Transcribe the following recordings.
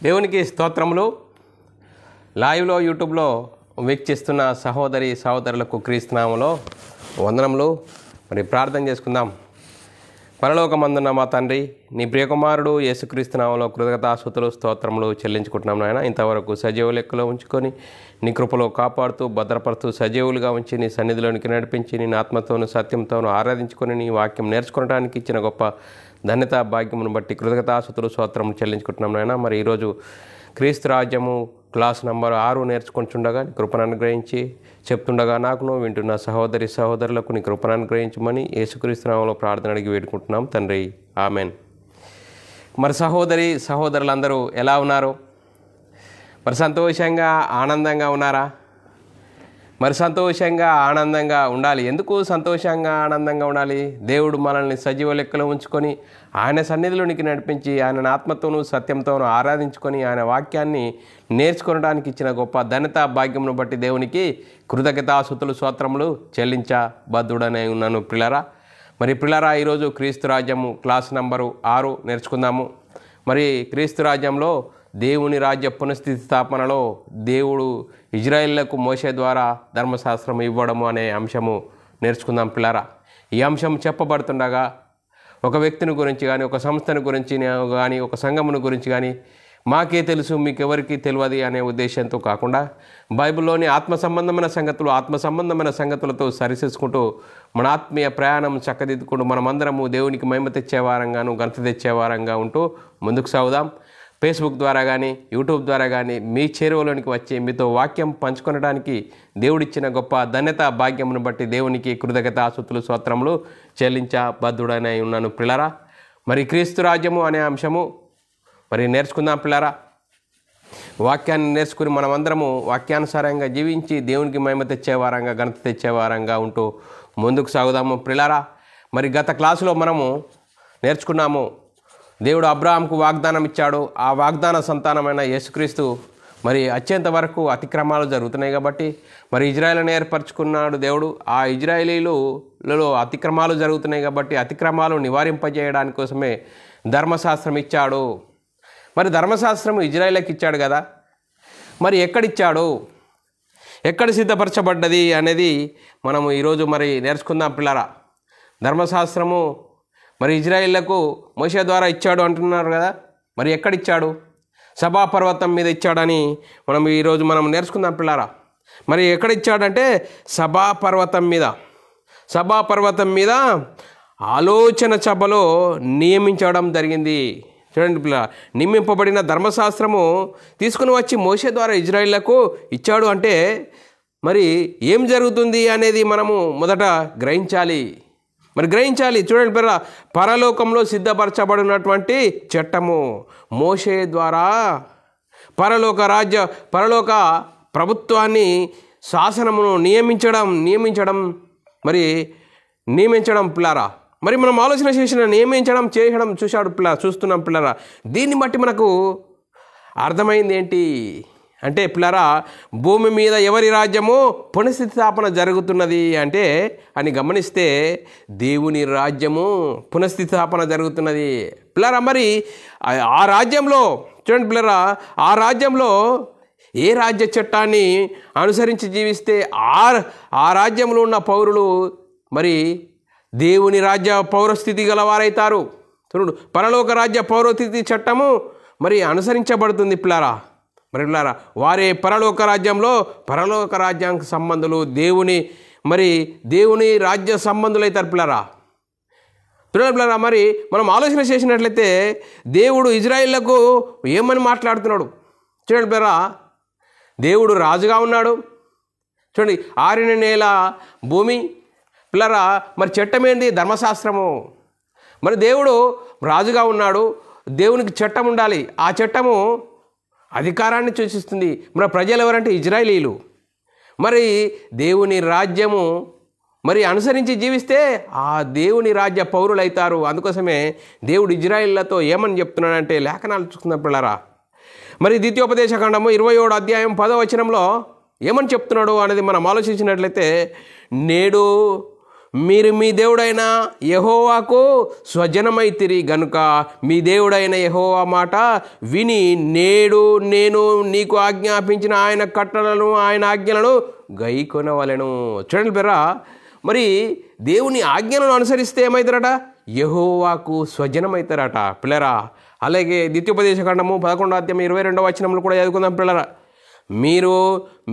దేవునికి స్తోత్రములు. లైవ్లో యూట్యూబ్లో వీక్షిస్తున్న సహోదరులకు క్రీస్తు నామములో వందనములు. మరి ప్రార్థన చేసుకుందాం. పరలోకమందున్న మా తండ్రి, నీ ప్రియకుమారుడు యేసుక్రీస్తు నామములో కృతజ్ఞతాస్తుతులు స్తోత్రములు చెల్లించుకుంటున్నాం నాయన. ఇంతవరకు సజీవ లెక్కలో ఉంచుకొని నీ కృపలో కాపాడుతూ భద్రపరుతూ సజీవులుగా ఉంచి నీ సన్నిధిలోనికి నడిపించి నీ ఆత్మతోనూ సత్యంతోనూ ఆరాధించుకొని నీ వాక్యం నేర్చుకోవడానికి ఇచ్చిన గొప్ప ధన్యత భాగ్యమును బట్టి కృతజ్ఞతాస్తుతులు స్తోత్రములు చెల్లించుకుంటున్నాం నాయన. మరి ఈరోజు క్రీస్తు రాజ్యము క్లాస్ నంబర్ 6 నేర్చుకుంటుండగా నీ కృపను అనుగ్రహించి చెప్తుండగా నాకును వింటున్న సహోదరులకు నీ కృపను అనుగ్రహించమని యేసుక్రీస్తు నామములో ప్రార్థన అడిగి వేడుకుంటున్నాం తండ్రి, ఆమెన్. మరి సహోదరులందరూ ఎలా ఉన్నారు? మరి సంతోషంగా ఆనందంగా ఉన్నారా? మరి సంతోషంగా ఆనందంగా ఉండాలి. ఎందుకు సంతోషంగా ఆనందంగా ఉండాలి? దేవుడు మనల్ని సజీవ లెక్కలో ఉంచుకొని ఆయన సన్నిధిలోనికి నడిపించి ఆయన ఆత్మతోనూ సత్యంతోనూ ఆరాధించుకొని ఆయన వాక్యాన్ని నేర్చుకోవడానికి ఇచ్చిన గొప్ప ధన్యత భాగ్యమును బట్టి దేవునికి కృతజ్ఞతాస్తుతులు స్తోత్రములు చెల్లించబద్ధుడనే ఉన్నాను ప్రియులారా. మరి ప్రియులారా, ఈరోజు క్రీస్తు రాజ్యము క్లాస్ నంబరు 6 నేర్చుకుందాము. మరి క్రీస్తు రాజ్యంలో దేవుని రాజ్య పునఃస్థితి స్థాపనలో దేవుడు ఇజ్రాయేళ్లకు మోషే ద్వారా ధర్మశాస్త్రం ఇవ్వడము అనే అంశము నేర్చుకుందాం పిల్లరా. ఈ అంశం చెప్పబడుతుండగా ఒక వ్యక్తిని గురించి కానీ, ఒక సంస్థను గురించి కానీ, ఒక సంఘమును గురించి కానీ మాకే తెలుసు మీకెవరికి తెలియదు అనే ఉద్దేశంతో కాకుండా బైబిల్లోని ఆత్మ సంబంధమైన సంగతులతో సరిచేసుకుంటూ మన ఆత్మీయ ప్రయాణం చక్కదిద్దుకుంటూ మనమందరము దేవునికి మహిమ తెచ్చేవారంగాను ఘనత తెచ్చేవారంగా ఉంటూ ముందుకు సాగుదాం. ఫేస్బుక్ ద్వారా కానీ, యూట్యూబ్ ద్వారా కానీ మీ చేరువలోనికి వచ్చి మీతో వాక్యం పంచుకొనడానికి దేవుడిచ్చిన గొప్ప ధన్యత భాగ్యమును బట్టి దేవునికి కృతజ్ఞతాస్తుతులు స్తోత్రములు చెల్లించబద్ధుడనే ఉన్నాను పిల్లరా. మరి క్రీస్తు రాజ్యము అనే అంశము మరి నేర్చుకుందాం పిల్లరా. వాక్యాన్ని నేర్చుకుని మనమందరము వాక్యానుసారంగా జీవించి దేవునికి మహిమ తెచ్చేవారంగా ఘనత తెచ్చేవారంగా ఉంటూ ముందుకు సాగుదాము పిల్లరా. మరి గత క్లాసులో మనము నేర్చుకున్నాము, దేవుడు అబ్రాహాంకు వాగ్దానం ఇచ్చాడు. ఆ వాగ్దాన సంతానమైన యేసుక్రీస్తు మరి అత్యంత వరకు అతిక్రమాలు జరుగుతున్నాయి కాబట్టి మరి ఇజ్రాయేలును ఏర్పరచుకున్నాడు దేవుడు. ఆ ఇజ్రాయేలీలలో అతిక్రమాలు జరుగుతున్నాయి కాబట్టి అతిక్రమాలు నివారింపజేయడానికి కోసమే ధర్మశాస్త్రం ఇచ్చాడు. మరి ధర్మశాస్త్రం ఇజ్రాయేలుకి ఇచ్చాడు కదా, మరి ఎక్కడిచ్చాడు, ఎక్కడ సిద్ధపరచబడ్డది అనేది మనము ఈరోజు మరి నేర్చుకుందాం పిల్లరా. ధర్మశాస్త్రము మరి ఇజ్రాయేళ్లకు మోషే ద్వారా ఇచ్చాడు అంటున్నారు కదా, మరి ఎక్కడిచ్చాడు? సభాపర్వతం మీద ఇచ్చాడని ఈరోజు మనం నేర్చుకుందాం పిల్లారా. మరి ఎక్కడిచ్చాడంటే సభాపర్వతం మీద ఆలోచన సభలో నియమించడం జరిగింది. చూడండి పిల్ల, నియమింపబడిన ధర్మశాస్త్రము తీసుకుని వచ్చి మోషే ద్వారా ఇజ్రాయేళ్లకు ఇచ్చాడు అంటే మరి ఏం జరుగుతుంది అనేది మనము మొదట గ్రహించాలి. చూడండి పిల్ల, పరలోకంలో సిద్ధపరచబడినటువంటి చట్టము మోషే ద్వారా పరలోక ప్రభుత్వాన్ని శాసనమును నియమించడం పిల్లరా. మరి మనం ఆలోచన చేసిన చేయడం చూస్తున్నాం పిల్లరా. దీన్ని బట్టి మనకు అర్థమైంది ఏంటి అంటే పిల్లరా, భూమి మీద ఎవరి రాజ్యము పునఃస్థితి స్థాపన జరుగుతున్నది అంటే అని గమనిస్తే దేవుని రాజ్యము పునఃస్థితి స్థాపన జరుగుతున్నది పిల్లరా. మరి ఆ రాజ్యంలో చూడండి పిల్లరా, ఆ రాజ్యంలో ఏ రాజ్య చట్టాన్ని అనుసరించి జీవిస్తే ఆ రాజ్యంలో ఉన్న పౌరులు మరి దేవుని రాజ్య పౌరస్థితి గలవారైతారు. చూడు, పరలోక రాజ్య పౌరస్థితి చట్టము మరి అనుసరించబడుతుంది పిల్లరా. మరి పిల్లారా, వారే పరలోక రాజ్యానికి సంబంధులు, దేవుని రాజ్య సంబంధులు అవుతారు పిల్లారా. పిల్లరా, మరి మనం ఆలోచన చేసినట్లయితే దేవుడు ఇజ్రాయేళ్లకు ఏమని మాట్లాడుతున్నాడు చూడండి పిల్లరా. దేవుడు రాజుగా ఉన్నాడు. చూడండి, ఆరిన నేల భూమి పిల్లరా. మరి చట్టం ఏంది? ధర్మశాస్త్రము. మరి దేవుడు రాజుగా ఉన్నాడు, దేవునికి చట్టం ఉండాలి. ఆ చట్టము అధికారాన్ని సూచిస్తుంది. మరి ప్రజలు ఎవరంటే ఇజ్రాయేలీలు. మరి దేవుని రాజ్యము మరి అనుసరించి జీవిస్తే ఆ దేవుని రాజ్య పౌరులు అవుతారు. అందుకోసమే దేవుడు ఇజ్రాయేళ్లతో ఏమని చెప్తున్నాడంటే లేఖనాలు చూసుకున్న పిల్లరా. మరి ద్వితీయోపదేశకాండము 27వ అధ్యాయం 10వ వచనంలో ఏమని చెప్తున్నాడు అనేది మనం ఆలోచించినట్లయితే, నేడు మీరు మీ దేవుడైన యెహోవాకు స్వజనమైతిరి గనుక మీ దేవుడైన యెహోవా మాట విని నేడు నేను నీకు ఆజ్ఞాపించిన ఆయన కట్టడలను ఆయన ఆజ్ఞలను గైకొనవలెను. చూడండి పిల్లరా, మరి దేవుని ఆజ్ఞలను అనుసరిస్తే ఏమవుతారట? యెహోవాకు స్వజనమవుతారట పిల్లరా. అలాగే ద్వితీయోపదేశకాండము 11:22 కూడా చదువుకుందాం పిల్లరా. మీరు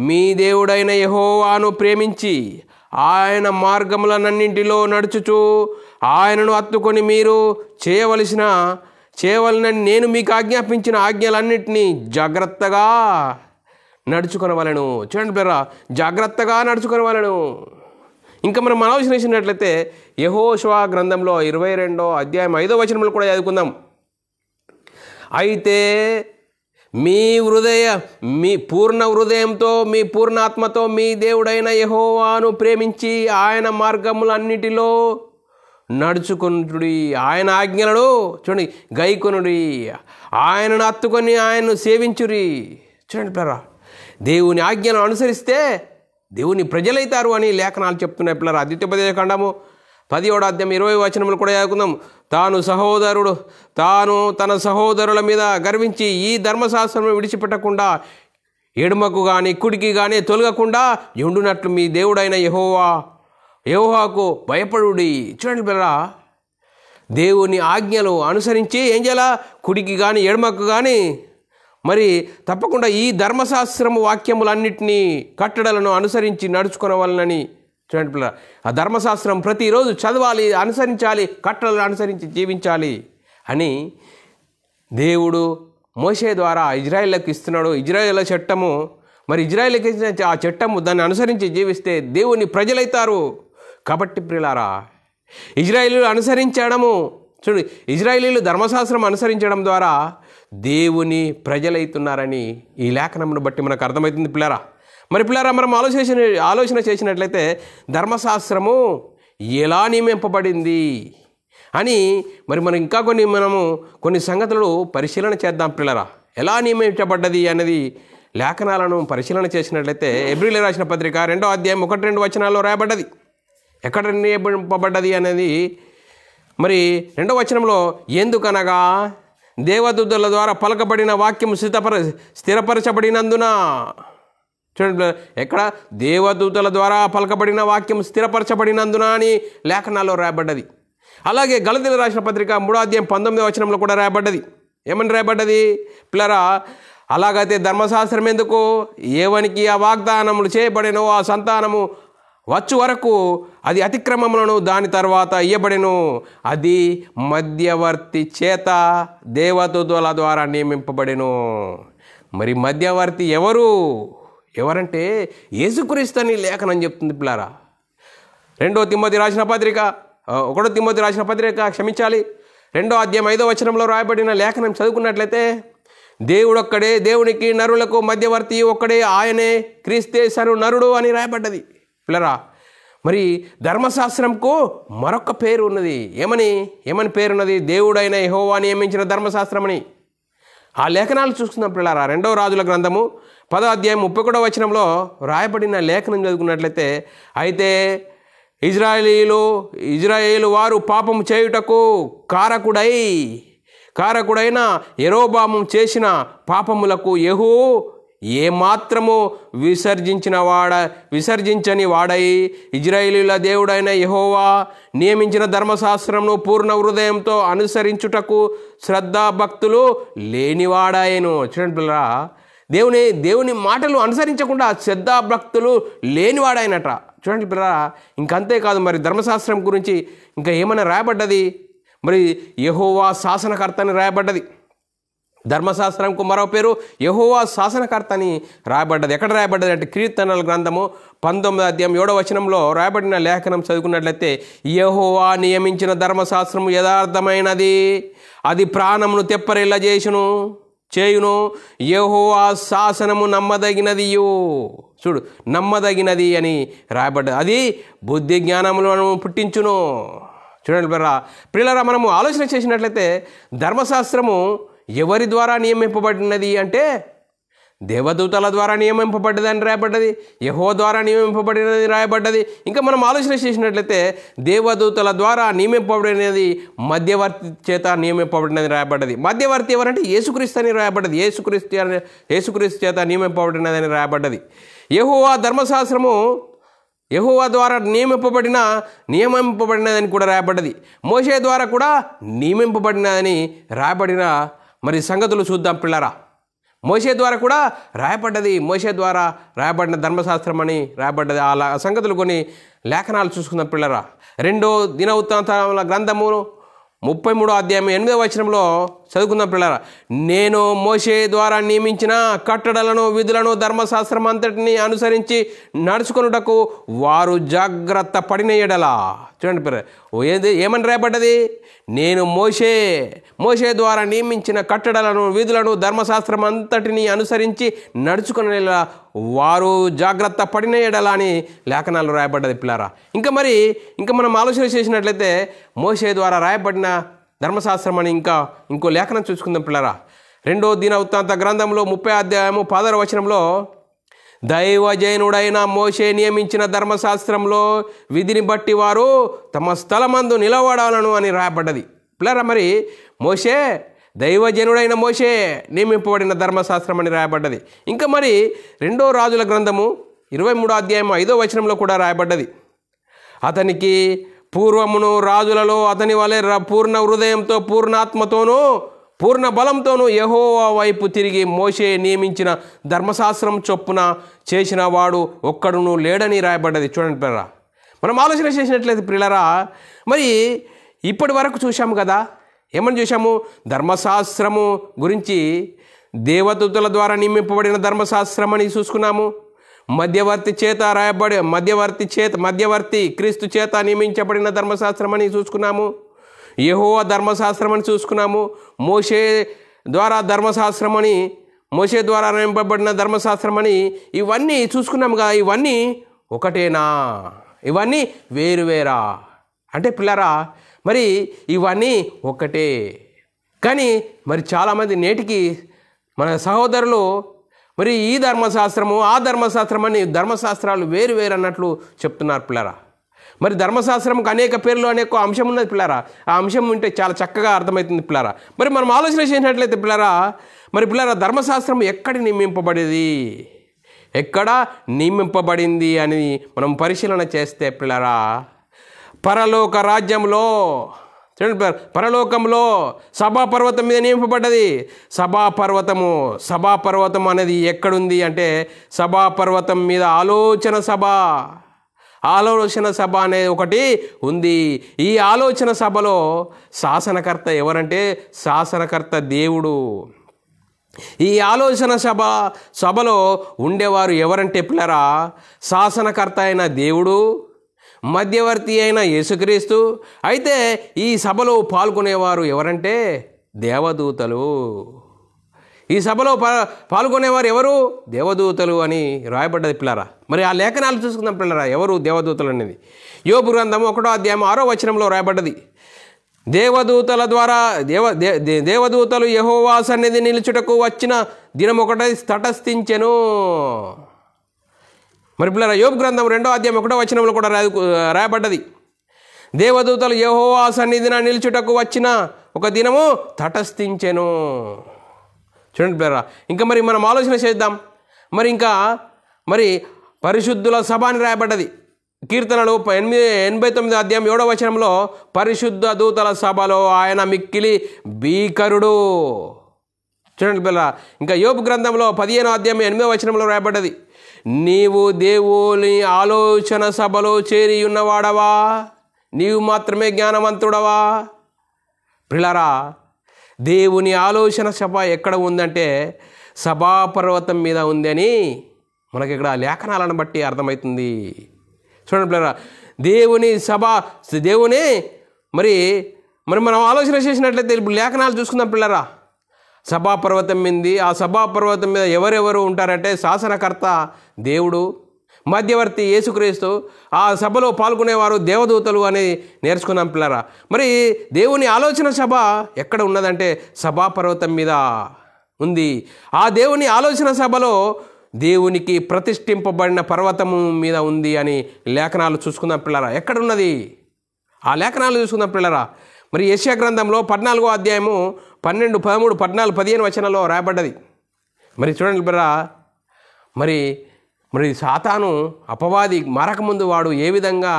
మీ దేవుడైన యెహోవాను ప్రేమించి ఆయన మార్గములన్నింటిలో నడుచుచు ఆయనను హత్తుకొని మీరు చేయవలనని నేను మీకు ఆజ్ఞాపించిన ఆజ్ఞలన్నింటినీ జాగ్రత్తగా నడుచుకొనవలెను. చూడండి పిల్లరా, జాగ్రత్తగా నడుచుకొనవలెను. ఇంకా మనం ఆలోచించినట్లయితే యెహోషువ గ్రంథంలో 22:5 కూడా చదువుకుందాం. అయితే మీ పూర్ణ హృదయంతో మీ పూర్ణ ఆత్మతో మీ దేవుడైన యెహోవాను ప్రేమించి ఆయన మార్గములన్నిటిలో నడుచుకొనుడి, ఆయన ఆజ్ఞలను చూడండి గైకొనుడి, ఆయనను హత్తుకొని ఆయనను సేవించురి. చూడండి పిల్లరా, దేవుని ఆజ్ఞలను అనుసరిస్తే దేవుని ప్రజలైతారు అని లేఖనాలు చెప్తున్నాయి పిల్లరా. ద్వితీయోపదేశకాండము 17:20 కూడా చదువుకుందాం. తాను తన సహోదరుల మీద గర్వించి ఈ ధర్మశాస్త్రం విడిచిపెట్టకుండా ఎడమకు కానీ కుడికి కానీ తొలగకుండా ఉండునట్లు మీ దేవుడైన యెహోవాకు భయపడుడి. చూడండి పిల్లరా, దేవుని ఆజ్ఞలు అనుసరించి ఏం చేయాలా? కుడికి కానీ ఎడమకు కానీ మరి తప్పకుండా ఈ ధర్మశాస్త్రము వాక్యములన్నింటినీ కట్టడలను అనుసరించి నడుచుకొనవలనని. చూడండి పిల్లరా, ఆ ధర్మశాస్త్రం ప్రతిరోజు చదవాలి, అనుసరించాలి, కట్టడలను అనుసరించి జీవించాలి అని దేవుడు మోషే ద్వారా ఇజ్రాయేళ్లకు ఇస్తున్నాడు. ఇజ్రాయేళ్ల చట్టము, మరి ఇజ్రాయేల్కి ఇచ్చిన ఆ చట్టము దాన్ని అనుసరించి జీవిస్తే దేవుని ప్రజలైతారు. కాబట్టి ప్రియులారా, ఇజ్రాయేలీలు అనుసరించడము చూడు, ఇజ్రాయేలీలు ధర్మశాస్త్రం అనుసరించడం ద్వారా దేవుని ప్రజలైతున్నారని ఈ లేఖనమును బట్టి మనకు అర్థమవుతుంది పిల్లరా. మరి పిల్లరా, మనం ఆలోచన చేసినట్లయితే ధర్మశాస్త్రము ఎలా నియమింపబడింది అని మరి మనం ఇంకా కొన్ని సంగతులు పరిశీలన చేద్దాం పిల్లరా. ఎలా నియమించబడ్డది అనేది లేఖనాలను పరిశీలన చేసినట్లయితే హెబ్రీయులకు రాసిన పత్రిక 2:1-2 రాయబడ్డది. ఎక్కడ నియమింపబడ్డది అనేది మరి 2 ఎందుకనగా దేవదూతల ద్వారా పలకబడిన వాక్యం స్థిరపరచబడినందున. చూడండి, ఎక్కడ? దేవదూతల ద్వారా పలకబడిన వాక్యం స్థిరపరచబడినందున అని లేఖనాల్లో రాయబడ్డది. అలాగే గలతీయులకు రాసిన పత్రిక 3:19 కూడా రాయబడ్డది. ఏమని రాయబడ్డది పిల్లరా? అలాగైతే ధర్మశాస్త్రం ఎందుకు? ఏవనికి ఆ వాగ్దానములు చేయబడినో ఆ సంతానము వచ్చు వరకు అది అతిక్రమములను దాని తర్వాత ఇయ్యబడెను. అది మధ్యవర్తి చేత దేవదూతల ద్వారా నియమింపబడెను. మరి మధ్యవర్తి ఎవరంటే యేసుక్రీస్తు అని లేఖనం చెప్తుంది పిల్లారా. 1 తిమోతి రాసిన పత్రిక 2:5 రాయబడిన లేఖనం చదువుకున్నట్లయితే దేవుడొక్కడే, దేవునికి నరులకు మధ్యవర్తి ఒక్కడే, ఆయనే క్రీస్తు నరుడు అని రాయబడ్డది పిల్లరా. మరి ధర్మశాస్త్రంకు మరొక పేరు ఉన్నది. ఏమని పేరున్నది? దేవుడైన యెహోవా నియమించిన ధర్మశాస్త్రమని. ఆ లేఖనాలు చూసుకుందాం పిల్లరా. 2వ రాజుల గ్రంథము 10:31 రాయబడిన లేఖనం చదువుకున్నట్లయితే, అయితే ఇజ్రాయేలు వారు పాపము చేయుటకు కారకుడైన యెరోబాము చేసిన పాపములకు యెహూ ఏమాత్రము విసర్జించని వాడై ఇజ్రాయేలీల దేవుడైన యెహోవా నియమించిన ధర్మశాస్త్రమును పూర్ణ హృదయంతో అనుసరించుటకు శ్రద్ధాభక్తులు లేనివాడాయను. చూడండి పిల్లరా, దేవుని మాటలు అనుసరించకుండా శ్రద్ధాభక్తులు లేనివాడాయనట. చూడండి పిల్లరా, ఇంకంతేకాదు, మరి ధర్మశాస్త్రం గురించి ఇంకా ఏమైనా రాయబడ్డది? మరి యెహోవా శాసనకర్త అని రాయబడ్డది. ధర్మశాస్త్రంకు మరో పేరు యెహోవా శాసనకర్త అని రాయబడ్డది. ఎక్కడ రాయబడ్డది అంటే కీర్తనల గ్రంథము 19:7 రాయబడిన లేఖనం చదువుకున్నట్లయితే, యెహోవా నియమించిన ధర్మశాస్త్రము యథార్థమైనది, అది ప్రాణమును తెప్పరిల్ల చేయును. యెహోవా శాసనము నమ్మదగినది అని రాయబడ్డది. అది బుద్ధి జ్ఞానములను పుట్టించును. చూడండి పిల్లరా, మనము ఆలోచన చేసినట్లయితే ధర్మశాస్త్రము ఎవరి ద్వారా నియమింపబడినది అంటే దేవదూతల ద్వారా నియమింపబడ్డదని రాయబడ్డది, యెహోవా ద్వారా నియమింపబడినది రాయబడ్డది. ఇంకా మనం ఆలోచన చేసినట్లయితే దేవదూతల ద్వారా నియమింపబడినది మధ్యవర్తి చేత నియమింపబడినది రాయబడ్డది. మధ్యవర్తి ఎవరంటే యేసుక్రీస్తు అని రాయబడ్డది. యేసుక్రీస్తు చేత నియమింపబడినదని రాయబడ్డది. యెహోవా ద్వారా నియమింపబడినదని కూడా రాయబడ్డది. మోషే ద్వారా కూడా నియమింపబడినదని రాయబడిన మరి సంగతులు చూద్దాం పిల్లరా. మోషే ద్వారా కూడా రాయబడ్డది, మోషే ద్వారా రాయబడిన ధర్మశాస్త్రం అని రాయబడ్డది. ఆ సంగతులు కొన్ని లేఖనాలు చూసుకుందాం పిల్లరా. 2 దినవృత్తాంతాల గ్రంథము 33వ అధ్యాయం 8వ వచనంలో చదువుకుందాం పిల్లరా. నేను మోషే ద్వారా నియమించిన కట్టడలను, విధులను, ధర్మశాస్త్రం అంతటిని అనుసరించి నడుచుకొనుటకు వారు జాగ్రత్త పడిన ఎడల. చూడండి పిల్లరా, ఏమని రాయబడ్డది? నేను మోషే ద్వారా నియమించిన కట్టడలను, విధులను, ధర్మశాస్త్రం అంతటిని అనుసరించి నడుచుకునే వారు జాగ్రత్త పడిన ఎడల అని లేఖనాలు రాయబడ్డది పిల్లారా. ఇంకా మనం ఆలోచన చేసినట్లయితే మోషే ద్వారా రాయబడిన ధర్మశాస్త్రం అని ఇంకో లేఖనం చూసుకుందాం పిల్లారా. 2 దినవృత్తాంత గ్రంథంలో 30వ అధ్యాయము 16వ వచనంలో దైవజనుడైన మోషే నియమించిన ధర్మశాస్త్రంలో విధిని బట్టి వారు తమ స్థలమందు నిలబడాలను అని రాయబడ్డది పిల్లరా. మరి దైవజనుడైన మోషే నియమింపబడిన ధర్మశాస్త్రం అని రాయబడ్డది. ఇంకా 2వ రాజుల గ్రంథము 23వ అధ్యాయం 5వ వచనంలో కూడా రాయబడ్డది. అతనికి పూర్వమును రాజులలో అతని వలె పూర్ణ హృదయంతో, పూర్ణాత్మతోనూ, పూర్ణ బలంతోనూ యెహోవా వైపు తిరిగి మోషే నియమించిన ధర్మశాస్త్రం చొప్పున చేసిన వాడు ఒక్కడును లేడని రాయబడ్డది. చూడండి పిల్లరా, మనం ఆలోచన చేసినట్లయితే పిల్లరా, మరి ఇప్పటి వరకు చూసాము కదా, ఏమని చూసాము? ధర్మశాస్త్రము గురించి దేవదూతల ద్వారా నియమింపబడిన ధర్మశాస్త్రం అని చూసుకున్నాము. మధ్యవర్తి క్రీస్తు చేత నియమించబడిన ధర్మశాస్త్రం అని చూసుకున్నాము. యెహోవా ధర్మశాస్త్రం అని చూసుకున్నాము. మోషే ద్వారా నియమింపబడిన ధర్మశాస్త్రం అని ఇవన్నీ చూసుకున్నాముగా. ఇవన్నీ ఒకటేనా? ఇవన్నీ వేరువేరా అంటే పిల్లరా, మరి ఇవన్నీ ఒకటే. కానీ మరి చాలామంది నేటికి మన సహోదరులు మరి ఈ ధర్మశాస్త్రము, ఆ ధర్మశాస్త్రం అని ధర్మశాస్త్రాలు వేరు అన్నట్లు చెప్తున్నారు పిల్లరా. మరి ధర్మశాస్త్రంకి అనేక పేర్లు, అనేక అంశం ఉన్నది పిల్లరా. ఆ అంశం ఉంటే చాలా చక్కగా అర్థమవుతుంది పిల్లరా. మరి మనం ఆలోచన చేసినట్లయితే పిల్లరా, ధర్మశాస్త్రం ఎక్కడ నియమింపబడింది అని మనం పరిశీలన చేస్తే పిల్లరా, పరలోక రాజ్యంలో, పరలోకంలో సభాపర్వతం మీద నియమింపబడ్డది. సభాపర్వతం అనేది ఎక్కడుంది అంటే సభాపర్వతం మీద ఆలోచన సభ అనేది ఒకటి ఉంది. ఈ ఆలోచన సభలో శాసనకర్త ఎవరంటే శాసనకర్త దేవుడు. ఈ ఆలోచన సభలో ఉండేవారు ఎవరంటే పిల్లరా, శాసనకర్త అయిన దేవుడు, మధ్యవర్తి అయిన యేసుక్రీస్తు. అయితే ఈ సభలో పాల్గొనేవారు ఎవరంటే దేవదూతలు. ఈ సభలో పాల్గొనేవారు ఎవరు? దేవదూతలు అని రాయబడ్డది పిల్లరా. మరి ఆ లేఖనాలు చూసుకుందాం పిల్లరా, ఎవరు దేవదూతలు అనేది. యోబు గ్రంథం 1వ అధ్యాయం 6వ వచనంలో రాయబడ్డది. దేవదూతలు యెహోవా సన్నిధి నిలుచుటకు వచ్చిన దినం ఒకటి తటస్థించెను. మరి పిల్లరా, యోబు గ్రంథం 2వ అధ్యాయం 1వ వచనంలో కూడా రాయబడ్డది. దేవదూతలు యెహోవా సన్నిధిన నిలుచుటకు వచ్చిన ఒక దినము తటస్థించెను. చూడండి పిల్లరా, ఇంకా మరి మనం ఆలోచన చేద్దాం. మరి పరిశుద్ధుల సభ అని రాయబడ్డది. కీర్తనలు 89వ అధ్యాయం 7వ వచనంలో పరిశుద్ధ దూతల సభలో ఆయన మిక్కిలి భీకరుడు. చూడండి పిల్లరా, ఇంకా యోబు గ్రంథంలో 15వ అధ్యాయం 8వ వచనంలో రాయబడ్డది. నీవు దేవుని ఆలోచన సభలో చేరి ఉన్నవాడవా? నీవు మాత్రమే జ్ఞానవంతుడవా? పిల్లరా, దేవుని ఆలోచన సభ ఎక్కడ ఉందంటే సభాపర్వతం మీద ఉందని మనకి ఇక్కడ లేఖనాలను బట్టి అర్థమవుతుంది. చూడండి పిల్లరా, దేవుని మరి మనం ఆలోచన చేసినట్లయితే ఇప్పుడు లేఖనాలు చూసుకుందాం పిల్లరా. సభాపర్వతం మీద, ఆ సభాపర్వతం మీద ఎవరెవరు ఉంటారంటే శాసనకర్త దేవుడు, మధ్యవర్తి యేసుక్రీస్తు, ఆ సభలో పాల్గొనేవారు దేవదూతలు అని నేర్చుకున్నాం పిల్లరా. మరి దేవుని ఆలోచన సభ ఎక్కడ ఉన్నదంటే సభాపర్వతం మీద ఉంది. ఆ దేవుని ఆలోచన సభలో దేవునికి ప్రతిష్ఠింపబడిన పర్వతము మీద ఉంది అని లేఖనాలు చూసుకుందాం పిల్లరా. ఎక్కడున్నది ఆ లేఖనాలు చూసుకుందాం పిల్లరా. మరి యెషయా గ్రంథంలో 14వ అధ్యాయము 12, 13, 14, 15 వచనాల్లో రాయబడ్డది. మరి చూడండి పిల్లరా, మరి సాతాను అపవాది మారకముందు వాడు ఏ విధంగా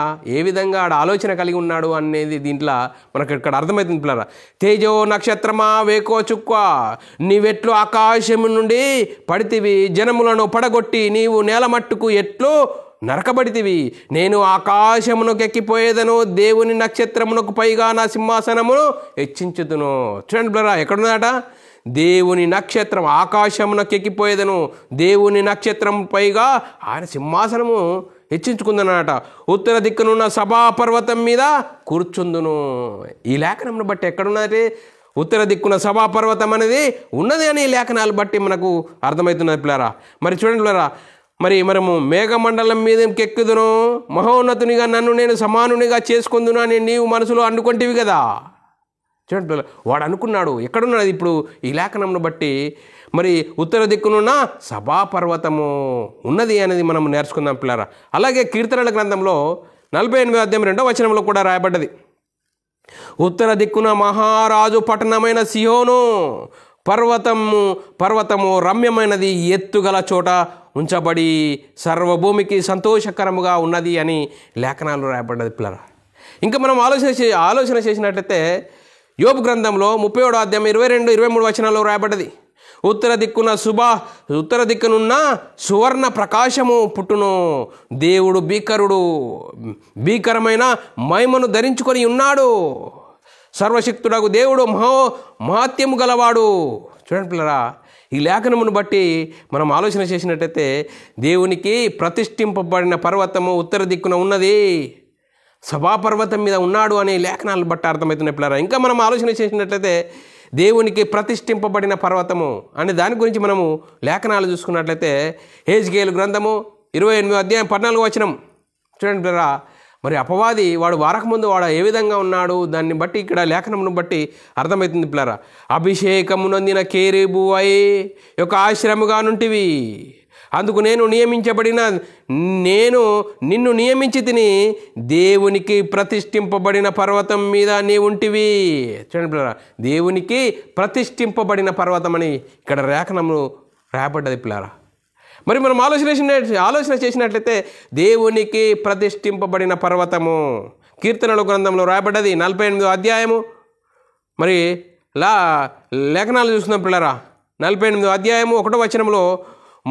ఆడ ఆలోచన కలిగి ఉన్నాడు అనేది దీంట్లో మనకు ఇక్కడ అర్థమవుతుంది పిల్లరా. తేజో నక్షత్రమా వేకో చుక్క, నీవెట్లు ఆకాశము నుండి పడితివి, జనములను పడగొట్టి నీవు నేల మట్టుకు ఎట్లు నరకబడితివి. నేను ఆకాశమునకు ఎక్కిపోయేదను, దేవుని నక్షత్రమునకు పైగా నా సింహాసనమును హెచ్చించుదును. చూడండి పిల్లరా, ఎక్కడున్నదట? దేవుని నక్షత్రం ఆకాశమునకు ఎక్కిపోయేదను, దేవుని నక్షత్రం పైగా ఆయన సింహాసనము హెచ్చించుకుందనట. ఉత్తర దిక్కునున్న సభాపర్వతం మీద కూర్చుందును. ఈ లేఖనంను బట్టి ఎక్కడున్నది? ఉత్తర దిక్కున సభాపర్వతం అనేది ఉన్నది అని లేఖనాలు బట్టి మనకు అర్థమవుతున్నది పిల్లరా. మరి చూడండి పిల్లరా, మనము మేఘమండలం మీదకి ఎక్కుదును, మహోన్నతునిగా నన్ను నేను సమానునిగా చేసుకుందును అని నీవు మనసులో అనుకుంటేవి కదా. చూడండి పిల్లలు, వాడు అనుకున్నాడు. ఎక్కడున్నది ఇప్పుడు ఈ లేఖనంను బట్టి? మరి ఉత్తర దిక్కునున్న సభాపర్వతము ఉన్నది అనేది మనం నేర్చుకుందాం పిల్లరా. అలాగే కీర్తనల గ్రంథంలో 48వ అధ్యాయం 2వ వచనంలో కూడా రాయబడ్డది. ఉత్తర దిక్కున మహారాజు పట్టణమైన సియోను పర్వతము రమ్యమైనది, ఎత్తుగల చోట ఉంచబడి సర్వభూమికి సంతోషకరముగా ఉన్నది అని లేఖనాలు రాయబడ్డది పిల్లరా. ఇంకా మనం ఆలోచన చేసినట్లయితే యోబు గ్రంథంలో 37వ అధ్యాయం 22, 23 వచనాల్లో రాయబడ్డది. ఉత్తర దిక్కునున్న సువర్ణ ప్రకాశము పుట్టును, దేవుడు భీకరమైన మహిమను ధరించుకొని ఉన్నాడు, సర్వశక్తుడగు దేవుడు మహాత్యము గలవాడు. చూడండి పిల్లరా, ఈ లేఖనమును బట్టి మనం ఆలోచన చేసినట్టయితే దేవునికి ప్రతిష్ఠింపబడిన పర్వతము ఉత్తర దిక్కున ఉన్నది, సభాపర్వతం మీద ఉన్నాడు అనే లేఖనాలు బట్టి అర్థమవుతున్నాయి పిల్లరా. ఇంకా మనం ఆలోచన చేసినట్లయితే దేవునికి ప్రతిష్ఠింపబడిన పర్వతము అనే దాని గురించి మనము లేఖనాలు చూసుకున్నట్లయితే హెజ్కేలు గ్రంథము 28వ అధ్యాయం 14వ వచనం. చూడండి పిల్లరా, మరి అపవాది వాడు వారకముందు వాడు ఏ విధంగా ఉన్నాడు దాన్ని బట్టి ఇక్కడ లేఖనమును బట్టి అర్థమవుతుంది పిల్లరా. అభిషేకము నొందిన కేరీబు అయి యొక్క ఆశ్రముగా నుంటివి, అందుకు నేను నిన్ను నియమించి తిని, దేవునికి ప్రతిష్ఠింపబడిన పర్వతం మీద నీ ఉంటివి. చూడండి పిల్లరా, దేవునికి ప్రతిష్ఠింపబడిన పర్వతం అని ఇక్కడ లేఖనము రాయబడ్డది పిల్లరా. మరి మనం ఆలోచన చేసినట్లయితే దేవునికి ప్రతిష్ఠింపబడిన పర్వతము కీర్తనల గ్రంథంలో రాయబడ్డది 48వ అధ్యాయము. మరి లేఖనాలు చూస్తున్నాం పిల్లరా. 48వ అధ్యాయము 1వ వచనంలో,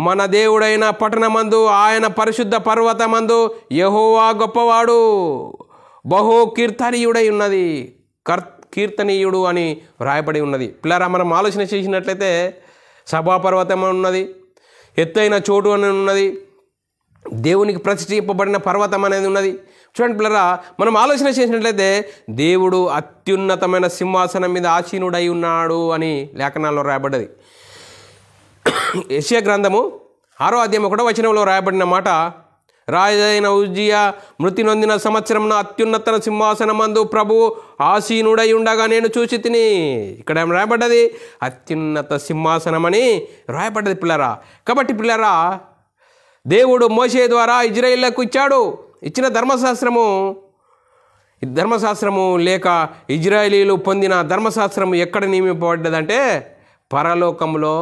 మన దేవుడైన పట్టణమందు ఆయన పరిశుద్ధ పర్వతమందు యెహోవా గొప్పవాడు, బహు కీర్తనీయుడై ఉన్నది, కీర్తనీయుడు అని వ్రాయబడి ఉన్నది పిల్లరా. మనం ఆలోచన చేసినట్లయితే సభాపర్వతం ఉన్నది, ఎత్తైన చోటు అని ఉన్నది, దేవునికి ప్రతిష్ఠింపబడిన పర్వతం అనేది ఉన్నది. చూడండి పిల్లరా, మనం ఆలోచన చేసినట్లయితే దేవుడు అత్యున్నతమైన సింహాసనం మీద ఆసీనుడై ఉన్నాడు అని లేఖనాల్లో రాయబడ్డది. యెషయా గ్రంథము 6వ అధ్యాయం 1వ వచనంలో రాయబడిన మాట, రాజైన ఉజ్జియా మృతి నొందిన సంవత్సరమున అత్యున్నత సింహాసనమందు ప్రభువు ఆసీనుడై ఉండగా నేను చూసి తిని. ఇక్కడ ఏం రాయబడ్డది? అత్యున్నత సింహాసనం అని రాయబడ్డది పిల్లరా. కాబట్టి పిల్లరా, దేవుడు మోషే ద్వారా ఇజ్రాయేళ్లకు ఇచ్చిన ధర్మశాస్త్రము లేక ఇజ్రాయేలీలు పొందిన ధర్మశాస్త్రము ఎక్కడ నియమింపబడ్డదంటే పరలోకంలో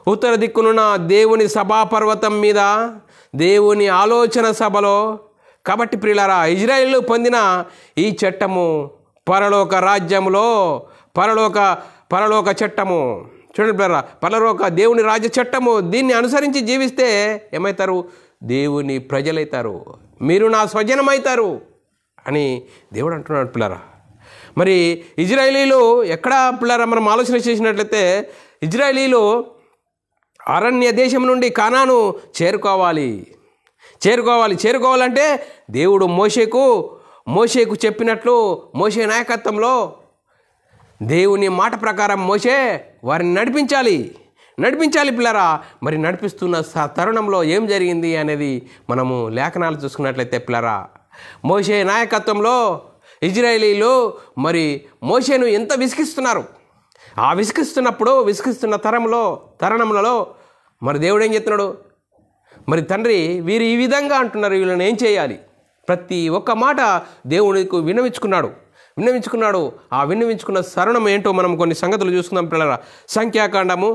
ఉత్తర దిక్కునున్న దేవుని సభాపర్వతం మీద, దేవుని ఆలోచన సభలో. కాబట్టి ప్రియులారా, ఇజ్రాయేలు పొందిన ఈ చట్టము పరలోక రాజ్యములో పరలోక చట్టము. చూడండి ప్రియులారా, పరలోక దేవుని రాజ్య చట్టము. దీన్ని అనుసరించి జీవిస్తే ఏమవుతారు? దేవుని ప్రజలైతారు, మీరు నా స్వజనమవుతారు అని దేవుడు అంటున్నాడు పిల్లరా. మరి ఇజ్రాయేలీలు ఎక్కడ పిల్లరా? మనం ఆలోచన చేసినట్లయితే ఇజ్రాయేలీలు అరణ్య దేశం నుండి కానాను చేరుకోవాలంటే దేవుడు మోషేకు చెప్పినట్లు, మోషే నాయకత్వంలో దేవుని మాట ప్రకారం మోషే వారిని నడిపించాలి పిల్లరా. మరి నడిపిస్తున్న తరుణంలో ఏం జరిగింది అనేది మనము లేఖనాలు చూసుకున్నట్లయితే పిల్లరా, మోషే నాయకత్వంలో ఇజ్రాయేలీలు మరి మోషేను ఎంత విసిగిస్తున్నారు, ఆ విసిగిస్తున్న తరుణంలో మరి దేవుడు ఏం చెప్తున్నాడు? మరి తండ్రి వీరు ఈ విధంగా అంటున్నారు, వీళ్ళని ఏం చేయాలి? ప్రతి ఒక్క మాట దేవుడికి విన్నవించుకున్నాడు. ఆ విన్నవించుకున్న తరుణం ఏంటో మనం కొన్ని సంగతులు చూసుకుందాం పిల్లరా. సంఖ్యాకాండము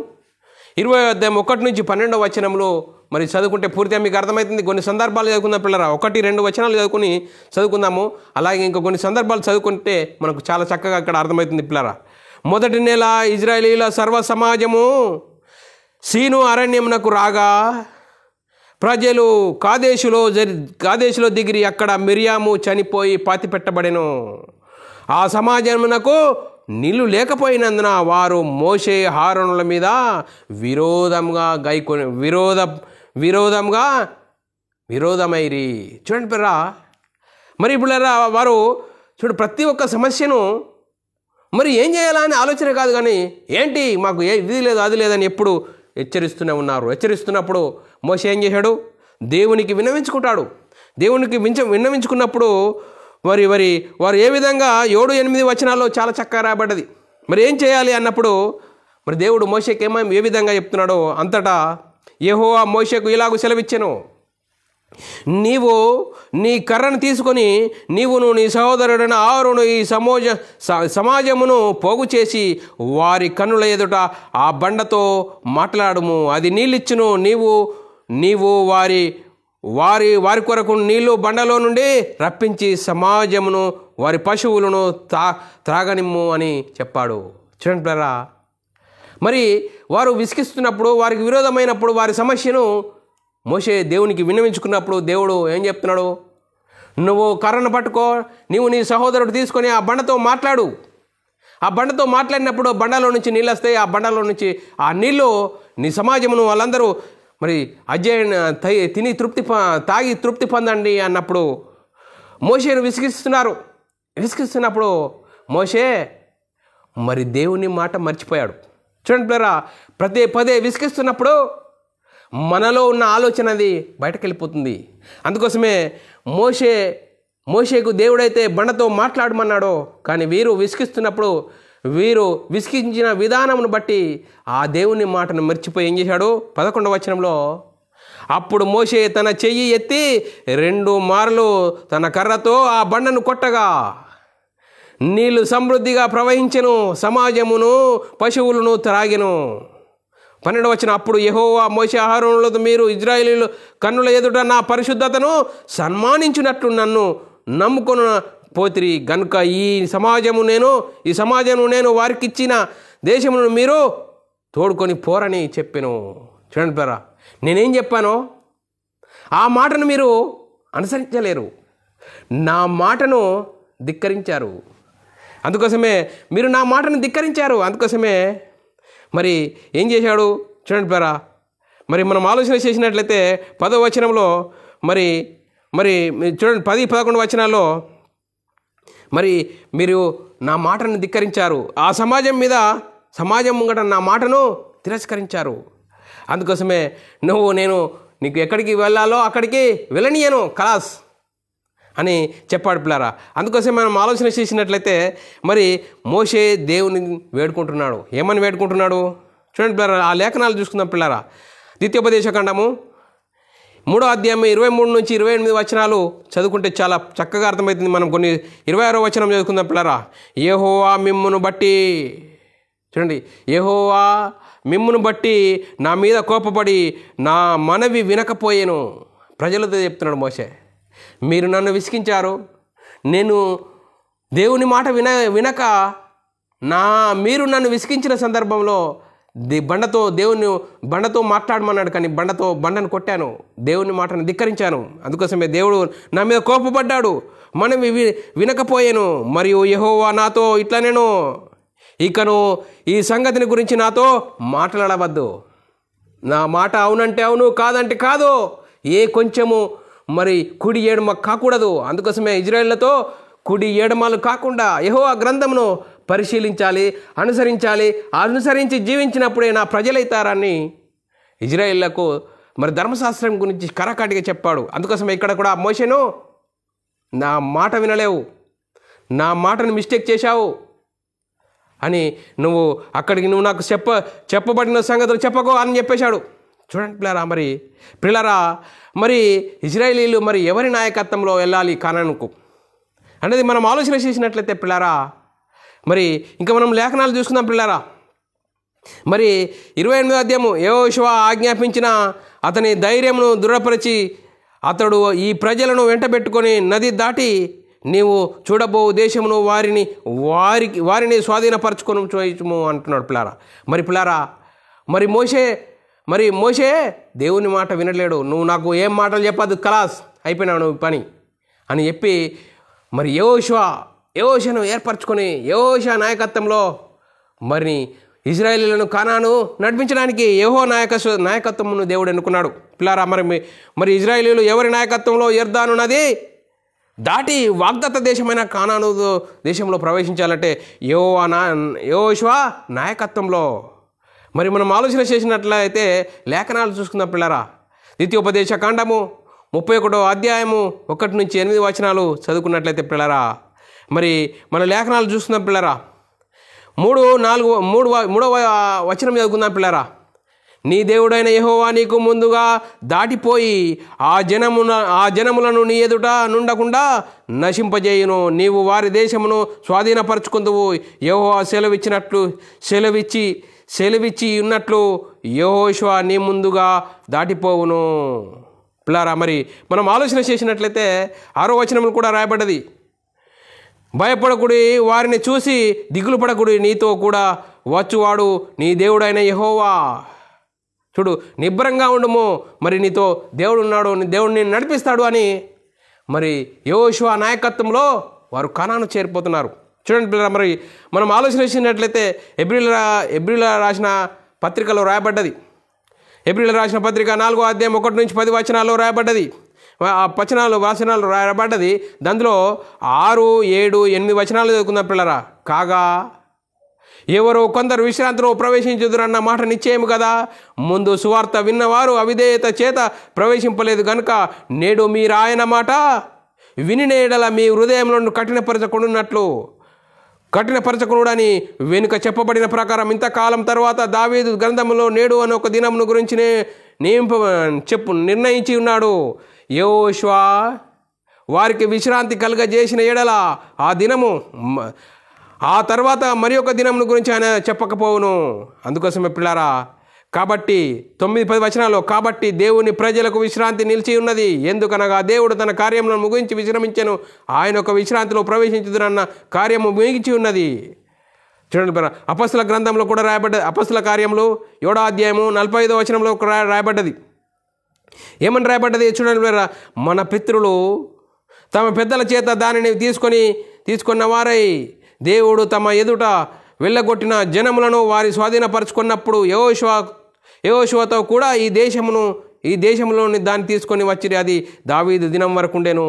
20 మరి చదువుకుంటే పూర్తిగా మీకు అర్థమవుతుంది. కొన్ని సందర్భాలు చదువుకుందాం పిల్లరా. 1-2 వచనాలు చదువుకుందాము. అలాగే ఇంకా కొన్ని సందర్భాలు చదువుకుంటే మనకు చాలా చక్కగా అక్కడ అర్థమవుతుంది పిల్లరా. మొదటి నెల ఇజ్రాయేలీల సర్వ సమాజము సీను అరణ్యమునకు రాగా ప్రజలు కాదేశులో దిగిరి అక్కడ మిరియాము చనిపోయి పాతిపెట్టబడెను. ఆ సమాజమునకు నీళ్లు లేకపోయినందున వారు మోషే హారోనుల మీద విరోధమైరి. చూడండి పిల్లరా, మరి ఇప్పుడు వారు ప్రతి ఒక్క సమస్యను మరి ఏం చేయాలని ఆలోచన కాదు, కానీ ఏంటి మాకు ఇది లేదు అది లేదని ఎప్పుడు హెచ్చరిస్తూనే ఉన్నారు. హెచ్చరిస్తున్నప్పుడు మోషే ఏం చేశాడు? దేవునికి విన్నవించుకుంటాడు. దేవునికి విన్నవించుకున్నప్పుడు వారు ఏ విధంగా 7-8 వచనాల్లో చాలా చక్కగా రాబడ్డది. మరి ఏం చేయాలి అన్నప్పుడు మరి దేవుడు మోషేకి ఏ విధంగా చెప్తున్నాడో అంతటా యెహోవా మోషేకు ఇలాగూ సెలవిచ్చెను, నీవు నీ కర్రను తీసుకొని నీవును నీ సహోదరుడైన ఆరోను ఈ సమాజమును పోగు చేసి వారి కన్నుల ఎదుట ఆ బండతో మాట్లాడుము. అది నీళ్ళిచ్చును. నీవు వారి కొరకు నీళ్లు బండలో నుండి రప్పించి సమాజమును వారి పశువులను త్రాగనిమ్ము అని చెప్పాడు. చూడండి పిల్లరా, మరి వారు విసిగిస్తున్నప్పుడు, వారికి విరోధమైనప్పుడు, వారి సమస్యను మోషే దేవునికి విన్నవించుకున్నప్పుడు దేవుడు ఏం చెప్తున్నాడు? నువ్వు కర్రను పట్టుకో, నీవు నీ సహోదరుడు తీసుకొని ఆ బండతో మాట్లాడు. ఆ బండతో మాట్లాడినప్పుడు బండలో నుంచి నీళ్ళు వస్తాయి. ఆ బండలో నుంచి ఆ నీళ్ళు నీ సమాజమును వాళ్ళందరూ మరి తాగి తృప్తి పొందండి అన్నప్పుడు మోషేను విసిగిస్తున్నప్పుడు మోషే మరి దేవుని మాట మర్చిపోయాడు. చూడండి పిల్లరా, పదే విసిగిస్తున్నప్పుడు మనలో ఉన్న ఆలోచన అది బయటకు వెళ్ళిపోతుంది. అందుకోసమే మోషేకు దేవుడైతే బండతో మాట్లాడమన్నాడో, కానీ వీరు విసిగిస్తున్నప్పుడు వీరు విసిగించిన విధానమును బట్టి ఆ దేవుని మాటను మర్చిపోయి ఏం చేశాడు? 11వ వచనంలో, అప్పుడు మోషే తన చెయ్యి ఎత్తి 2 మార్లు తన కర్రతో ఆ బండను కొట్టగా నీళ్లు సమృద్ధిగా ప్రవహించెను, సమాజమును పశువులను త్రాగెను. 12వ వచనం, అప్పుడు యెహోవా మోషే అహరోనులతో, మీరు ఇశ్రాయేలీయుల కన్నుల ఎదుట నా పరిశుద్ధతను సన్మానించినట్లు నన్ను నమ్ముకొన పోతిరి గనుక ఈ సమాజము నేను వారికి ఇచ్చిన దేశమును మీరు తోడుకొని పోరని చెప్పాను. చూడండి పిల్లరా, నేనేం చెప్పానో ఆ మాటను మీరు అనుసరించలేరు, నా మాటను ధిక్కరించారు. అందుకోసమే మీరు నా మాటను ధిక్కరించారు. అందుకోసమే మరి ఏం చేశాడు? చూడండి పిల్లరా, మరి మనం ఆలోచన చేసినట్లయితే 10వ వచనంలో మరి చూడండి 10-11 వచనాల్లో మరి మీరు నా మాటను ధిక్కరించారు, ఆ సమాజం ముంగట నా మాటను తిరస్కరించారు. అందుకోసమే నేను నీకు ఎక్కడికి వెళ్ళాలో అక్కడికి వెళ్ళనీయను కలాస్ అని చెప్పాడు పిల్లారా. అందుకోసం మనం ఆలోచన చేసినట్లయితే మరి మోషే దేవుని వేడుకుంటున్నాడు. ఏమని వేడుకుంటున్నాడు? చూడండి పిల్లారా, ఆ లేఖనాలు చూసుకుందాం పిల్లారా. ద్వితీయోపదేశకాండము 3వ అధ్యాయం 23-28 వచనాలు చదువుకుంటే చాలా చక్కగా అర్థమవుతుంది. మనం కొన్ని 26వ వచనం చదువుకుందాం పిల్లారా. యెహోవా మిమ్మును బట్టి, చూడండి, యెహోవా మిమ్మును బట్టి నా మీద కోపపడి నా మనవి వినకపోయేను. ప్రజలతో చెప్తున్నాడు మోషే, మీరు నన్ను విసిగించారు, నేను దేవుని మాట వినక మీరు నన్ను విసిగించిన సందర్భంలో బండతో మాట్లాడమన్నాడు, కానీ బండను కొట్టాను, దేవుని మాటను ధిక్కరించాను. అందుకోసమే దేవుడు నా మీద కోపపడ్డాడు, మనవి వినకపోయాను. మరియు యెహోవా నాతో ఇట్లా, నేను ఇకను ఈ సంగతిని గురించి నాతో మాట్లాడవద్దు, నా మాట అవునంటే అవును, కాదంటే కాదు, ఏ కొంచెము మరి కుడి ఎడమ కాకూడదు. అందుకోసమే ఇజ్రాయేళ్లతో కుడి ఎడమలు కాకుండా యెహోవా గ్రంథమును పరిశీలించాలి, అనుసరించి జీవించినప్పుడే నా ప్రజలైతారని ఇజ్రాయేళ్లకు మరి ధర్మశాస్త్రం గురించి కరాకాటిగా చెప్పాడు. అందుకోసమే ఇక్కడ కూడా మోషేను, నా మాట వినలేవు, నా మాటను మిస్టేక్ చేశావు, అని నువ్వు అక్కడికి నువ్వు నాకు చెప్పబడిన సంగతులు చెప్పకు అని చెప్పేశాడు. చూడండి పిల్లరా, మరి ఇజ్రాయేలీలు మరి ఎవరి నాయకత్వంలో వెళ్ళాలి కానానుకు అనేది మనం ఆలోచన చేసినట్లయితే పిల్లరా, మరి ఇంకా మనం లేఖనాలు చూసుకుందాం పిల్లరా. మరి 28వ అధ్యాయము యెహోషువ ఆజ్ఞాపించిన అతని ధైర్యమును దృఢపరిచి అతడు ఈ ప్రజలను వెంటబెట్టుకొని నది దాటి నీవు చూడబో దేశమును వారిని స్వాధీనపరచుకొని చూయము అంటున్నాడు పిల్లారా. మరి మోషే దేవుని మాట వినలేడు. నువ్వు నాకు ఏం మాటలు చెప్పద్దు, కలాస్ అయిపోయినావు నువ్వు పని అని చెప్పి మరి యెహోషువను ఏర్పరచుకొని యెహోషువ నాయకత్వంలో మరి ఇజ్రాయేలీలను కానాను నడిపించడానికి యెహోవా నాయకత్వమును దేవుడు ఎన్నుకున్నాడు పిల్లారా. మరి ఇజ్రాయేలీలు ఎవరి నాయకత్వంలో యొర్దాను నది దాటి వాగ్దత్త దేశమైన కానాను దేశంలో ప్రవేశించాలంటే యెహోషువ నాయకత్వంలో. మరి మనం ఆలోచన చేసినట్లయితే లేఖనాలు చూసుకుందాం పిల్లరా. ద్వితీయోపదేశ కాండము 31వ అధ్యాయము 1 నుంచి 8 వచనాలు చదువుకున్నట్లయితే పిల్లరా, మరి మన లేఖనాలు చూస్తున్నాం పిల్లరా. 3వ వచనం చదువుకుందాం పిల్లరా. నీ దేవుడైన యెహోవా నీకు ముందుగా దాటిపోయి ఆ జనములను నీ ఎదుట నుండకుండా నశింపజేయును. నీవు వారి దేశమును స్వాధీనపరచుకుందువు. యెహోవా సెలవిచ్చి ఉన్నట్లు యెహోషువ నీ ముందుగా దాటిపోవును. పిల్లారా, మరి మనం ఆలోచన చేసినట్లయితే 6వ వచనములు కూడా రాయబడ్డది. భయపడకుడి, వారిని చూసి దిగులు పడకుడి, నీతో కూడా వచ్చువాడు నీ దేవుడైన యెహోవా. చూడు, నిబ్బరంగా ఉండుము, మరి నీతో దేవుడు ఉన్నాడు, నీ దేవుడిని నడిపిస్తాడు అని మరి యెహోషువ నాయకత్వంలో వారు కానాను చేరిపోతున్నారు. చూడండి పిల్లరా, మరి మనం ఆలోచన చేసినట్లయితే ఎబ్రిల రాసిన పత్రికలో రాయబడ్డది. ఎబ్రిల రాసిన పత్రిక 4వ అధ్యాయం 1 నుంచి 10 వచనాల్లో రాయబడ్డది. వచనాలు రాయబడ్డది. దాంట్లో 6, 7, 8 వచనాలు చదువుకుందాం పిల్లరా. కాగా ఎవరో కొందరు విశ్రాంతిలో ప్రవేశించుదురన్న మాట నిశ్చయము కదా. ముందు సువార్త విన్నవారు అవిధేయత చేత ప్రవేశింపలేదు గనుక నేడు మీరు ఆయన మాట విని ఎడల మీ హృదయంలో కఠినపరచకునుడని వెనుక చెప్పబడిన ప్రకారం ఇంతకాలం తర్వాత దావీదు గ్రంథములో నేడు అని ఒక దినమును గురించి నిర్ణయించి ఉన్నాడు. యెహోషువ వారికి విశ్రాంతి కలుగజేసిన ఎడల ఆ దినము ఆ తర్వాత మరి ఒక దినమును గురించి ఆయన చెప్పకపోవును. అందుకోసమే పిల్లారా, కాబట్టి 9-10 వచనాల్లో కాబట్టి దేవుని ప్రజలకు విశ్రాంతి నిలిచి ఉన్నది. ఎందుకనగా దేవుడు తన కార్యములను ముగించి విశ్రమించెను. ఆయన ఒక విశ్రాంతిలో ప్రవేశించుదురన్న కార్యము ముగించి ఉన్నది. చూడండి, అపొస్తలుల గ్రంథంలో కూడా రాయబడ్డది. అపొస్తలుల కార్యములు 7వ అధ్యాయము 45వ వచనంలో రాయబడ్డది. ఏమని రాయబడ్డది చూడండి. మన పితరులు తమ పెద్దల చేత దానిని తీసుకున్న వారై దేవుడు తమ ఎదుట వెళ్ళగొట్టిన జనములను వారి స్వాధీనపరచుకున్నప్పుడు యెహోషువతో కూడా ఈ దేశంలోని దాన్ని తీసుకొని వచ్చిరి. అది దావీదు దినం వరకు ఉండేను.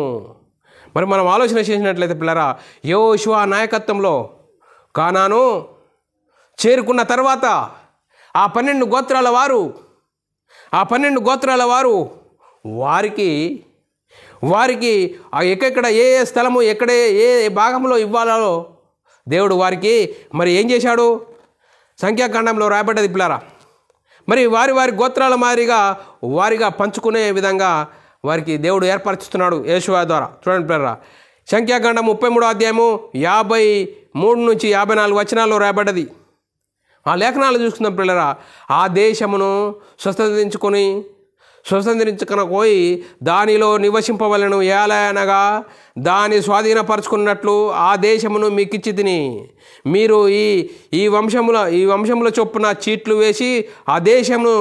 మరి మనం ఆలోచన చేసినట్లయితే పిల్లరా, యెహోషువ నాయకత్వంలో కానాను చేరుకున్న తర్వాత ఆ 12 గోత్రాల వారు వారికి ఎక్కడ ఏ స్థలము ఏ భాగంలో ఇవ్వాలో దేవుడు వారికి మరి ఏం చేశాడు? సంఖ్యాకాండంలో రాయబడ్డది పిల్లరా. మరి వారి గోత్రాల వారిగా పంచుకునే విధంగా వారికి దేవుడు ఏర్పరచుతున్నాడు యెహోషువ ద్వారా. చూడండి పిల్లరా, సంఖ్యాకాండం 33వ అధ్యాయము 53 నుంచి 54 వచనాల్లో రాయబడ్డది. ఆ లేఖనాలు చూసుకుందాం పిల్లరా. ఆ దేశమును స్వతంత్రించుకొని దానిలో నివసింపవలను. ఏలయనగా దాని స్వాధీనపరచుకున్నట్లు ఆ దేశమును మీకిచ్చి తిని మీరు ఈ వంశముల చొప్పున చీట్లు వేసి ఆ దేశమును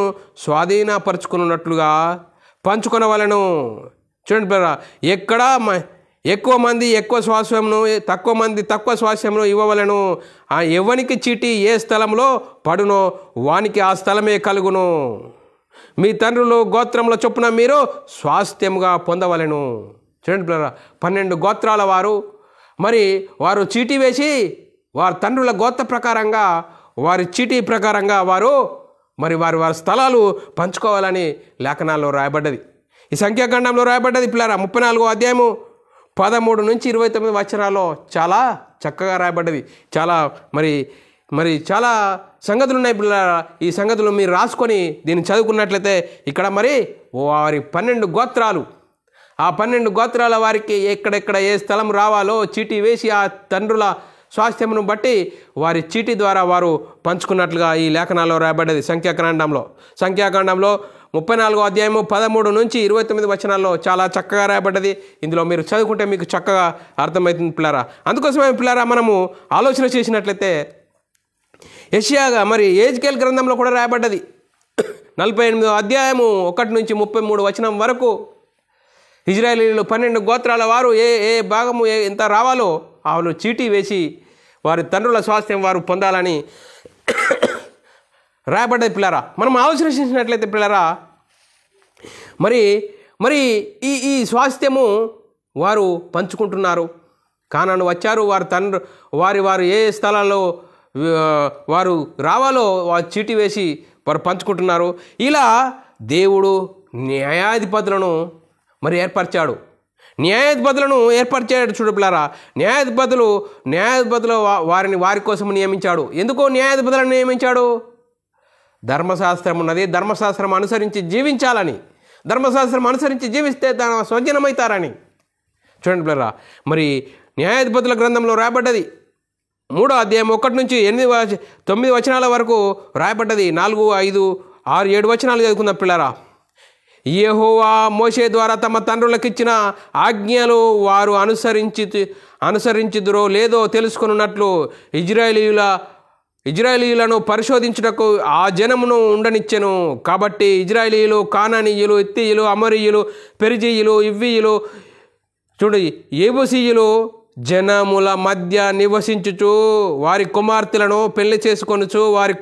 స్వాధీనపరచుకున్నట్లుగా పంచుకొనవలను. చూడండి పిల్లరా, ఎక్కడ ఎక్కువ మంది ఎక్కువ స్వాస్థ్యమును, తక్కువ మంది తక్కువ స్వాస్థ్యమును ఇవ్వవలను. ఎవనికి చీటి ఏ స్థలంలో పడునో వానికి ఆ స్థలమే కలుగును. మీ తండ్రులు గోత్రముల చొప్పున మీరు స్వాస్థ్యముగా పొందవలెను. చూడండి పిల్లరా, 12 గోత్రాల వారు చీటీ వేసి వారి తండ్రుల గోత్ర ప్రకారంగా వారి చీటీ ప్రకారంగా వారి స్థలాలు పంచుకోవాలని లేఖనాల్లో రాయబడ్డది. ఈ సంఖ్యాకాండంలో రాయబడ్డది పిల్లరా. 34వ అధ్యాయము 13 నుంచి 29 వచనాల్లో చాలా చక్కగా రాయబడ్డది. చాలా మరి మరి చాలా సంగతులు ఉన్నాయి పిల్లరా. ఈ సంగతులు మీరు రాసుకొని దీన్ని చదువుకున్నట్లయితే ఇక్కడ మరి వారి 12 గోత్రాలు, ఆ 12 గోత్రాల వారికి ఎక్కడెక్కడ ఏ స్థలం రావాలో చీటీ వేసి ఆ తండ్రుల స్వాస్థ్యమును బట్టి వారి చీటీ ద్వారా వారు పంచుకున్నట్లుగా ఈ లేఖనాల్లో రాయబడ్డది. సంఖ్యాకాండంలో 34వ అధ్యాయము 13 నుంచి 29 వచనాల్లో చాలా చక్కగా రాయబడ్డది. ఇందులో మీరు చదువుకుంటే మీకు చక్కగా అర్థమవుతుంది పిల్లరా. అందుకోసమే పిల్లరా మనము ఆలోచన చేసినట్లయితే యెషయాగా మరి యెహెజ్కేలు గ్రంథంలో కూడా రాయబడ్డది. 48వ అధ్యాయము 1 నుంచి 33 వచనం వరకు ఇజ్రాయేలీలు 12 గోత్రాల వారు ఏ భాగము ఎంత రావాలో వాళ్ళు చీటీ వేసి వారి తండ్రుల స్వాస్థ్యం వారు పొందాలని రాయబడ్డది పిల్లరా. మనం ఆలోచన చేసినట్లయితే పిల్లరా మరి ఈ స్వాస్థ్యము వారు పంచుకుంటున్నారు. కానాను వచ్చారు, వారు ఏ స్థలాల్లో వారు రావాలో వారు చీటీ వేసి వారు పంచుకుంటున్నారు. ఇలా దేవుడు న్యాయాధిపతులను మరి ఏర్పరిచాడు. చూడు పిల్లరా. న్యాయాధిపతులు వారి కోసం నియమించాడు. ఎందుకో న్యాయాధిపతులను నియమించాడు? ధర్మశాస్త్రం ఉన్నది, ధర్మశాస్త్రం అనుసరించి జీవించాలని, ధర్మశాస్త్రం అనుసరించి జీవిస్తే తన స్వజనమవుతారని. చూడండి పిల్లరా, మరి న్యాయాధిపతుల గ్రంథంలో రాయబడ్డది 3వ అధ్యాయం 1 నుంచి 9 వచనాల వరకు రాయబడ్డది. 4, 5, 6, 7 వచనాలు చదువుకుందాం పిల్లరా. యెహోవా మోషే ద్వారా తమ తండ్రులకిచ్చిన ఆజ్ఞలు వారు అనుసరించుదురో లేదో తెలుసుకున్నట్లు ఇజ్రాయేలీయులను పరిశోధించుటకు ఆ జనమును ఉండనిచ్చెను. కాబట్టి ఇజ్రాయేలీయులు, కానానీయులు, హిత్తీయులు, అమోరీయులు, పెరిజీయులు, హివ్వీయులు, యెబూసీయులు జనముల మధ్య నివసించుచు వారి కుమార్తెలను పెళ్లి చేసుకొనుచు వారి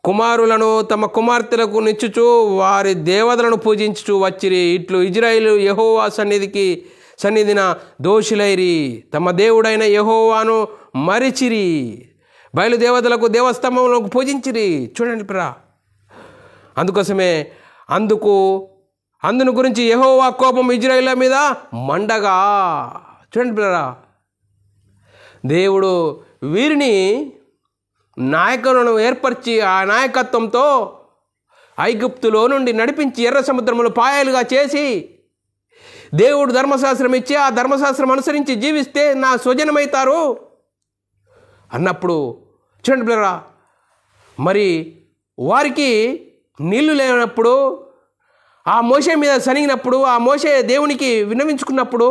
కుమారులను తమ కుమార్తెలకు నిచ్చుచు వారి దేవతలను పూజించుచు వచ్చిరి. ఇట్లు ఇజ్రాయేలు యెహోవా సన్నిధిన దోషులైరి, తమ దేవుడైన యెహోవాను మరిచిరి, బయలుదేవతలకు దేవస్తంభములకు పూజించిరి. చూడండి ప్రా. అందుకోసమే అందును గురించి యెహోవా కోపం ఇజ్రాయేళ్ల మీద మండగా. చూడండి పిల్లరా, దేవుడు వీరిని నాయకులను ఏర్పరిచి ఆ నాయకత్వంతో ఐగుప్తులో నుండి నడిపించి ఎర్ర సముద్రములు పాయలుగా చేసి దేవుడు ధర్మశాస్త్రం ఇచ్చి ఆ ధర్మశాస్త్రం అనుసరించి జీవిస్తే నా స్వజనమవుతారు అన్నప్పుడు చూడండి పిల్లరా, మరి వారికి నీళ్లు లేనప్పుడు ఆ మోషే మీద సనిగినప్పుడు ఆ మోషే దేవునికి విన్నవించుకున్నప్పుడు